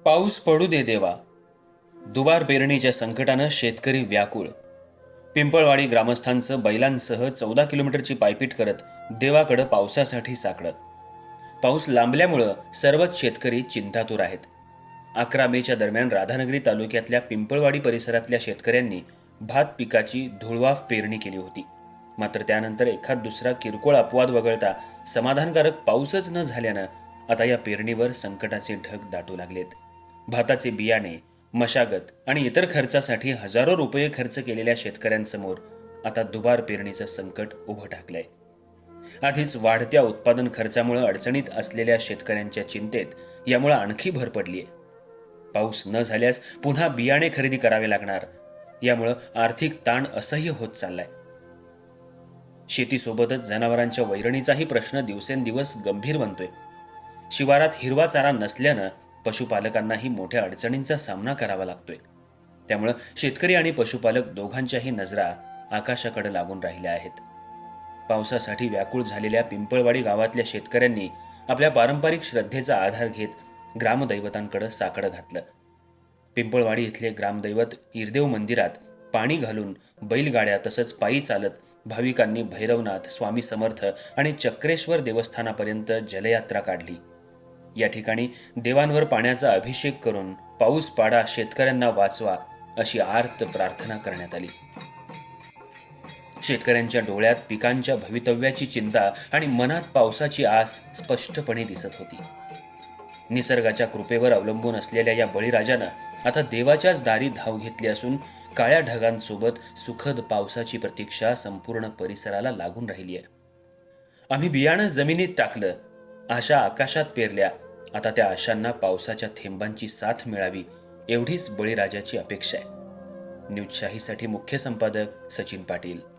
पाऊस पडू दे देवा. दुबार पेरणीच्या संकटानं शेतकरी व्याकुळ. पिंपळवाडी ग्रामस्थांचं बैलांसह 14 किलोमीटरची पायपीट करत देवाकडं पावसासाठी साकडत. पाऊस लांबल्यामुळं सर्वच शेतकरी चिंतातूर आहेत. 11 मेच्या दरम्यान राधानगरी तालुक्यातल्या पिंपळवाडी परिसरातल्या शेतकऱ्यांनी भात पिकाची धुळवाफ पेरणी केली होती. मात्र त्यानंतर एखाद दुसरा किरकोळ अपवाद वगळता समाधानकारक पाऊसच न झाल्यानं आता या पेरणीवर संकटाचे ढग दाटू लागलेत. भाताचे बियाणे, मशागत आणि इतर खर्चासाठी हजारो रुपये खर्च केलेल्या शेतकऱ्यांसमोर आता दुबार पेरणीचं संकट उभं ठाकलंय. आधीच वाढत्या उत्पादन खर्चामुळे अडचणीत असलेल्या शेतकऱ्यांच्या चिंतेत यामुळे आणखी भर पडलीय. पाऊस न झाल्यास पुन्हा बियाणे खरेदी करावे लागणार, यामुळे आर्थिक ताण असह्य होत चाललाय. शेतीसोबतच जनावरांच्या वैरणीचाही प्रश्न दिवसेंदिवस गंभीर बनतोय. शिवारात हिरवा चारा नसल्यानं पशुपालकांनाही मोठ्या अडचणींचा सामना करावा लागतोय. त्यामुळे शेतकरी आणि पशुपालक दोघांच्याही नजरा आकाशाकडे लागून राहिल्या आहेत. पावसासाठी व्याकुळ झालेल्या पिंपळवाडी गावातल्या शेतकऱ्यांनी आपल्या पारंपरिक श्रद्धेचा आधार घेत ग्रामदैवतांकडे साकडं घातलं. पिंपळवाडी इथले ग्रामदैवत हिरदेव मंदिरात पाणी घालून बैलगाड्या तसंच पायी चालत भाविकांनी भैरवनाथ, स्वामी समर्थ आणि चक्रेश्वर देवस्थानापर्यंत जलयात्रा काढली. या ठिकाणी देवांवर पाण्याचा अभिषेक करून पाऊस पाडा, शेतकऱ्यांना वाचवा अशी आर्त प्रार्थना करण्यात आली. शेतकऱ्यांच्या डोळ्यात पिकांच्या भवितव्याची चिंता आणि मनात पावसाची आस स्पष्टपणे दिसत होती. निसर्गाच्या कृपेवर अवलंबून असलेल्या या बळीराजानं आता देवाच्याच दारी धाव घेतली असून काळ्या ढगांसोबत सुखद पावसाची प्रतीक्षा संपूर्ण परिसराला लागून राहिली आहे. आम्ही बियाणं जमिनीत टाकलं, आशा आकाशात पेरल्या, आता त्या आशांना पावसाच्या थेंबांची साथ मिळावी एवढीच बळीराजाची अपेक्षा आहे. न्यूज शाहीसाठी मुख्य संपादक सचिन पाटील.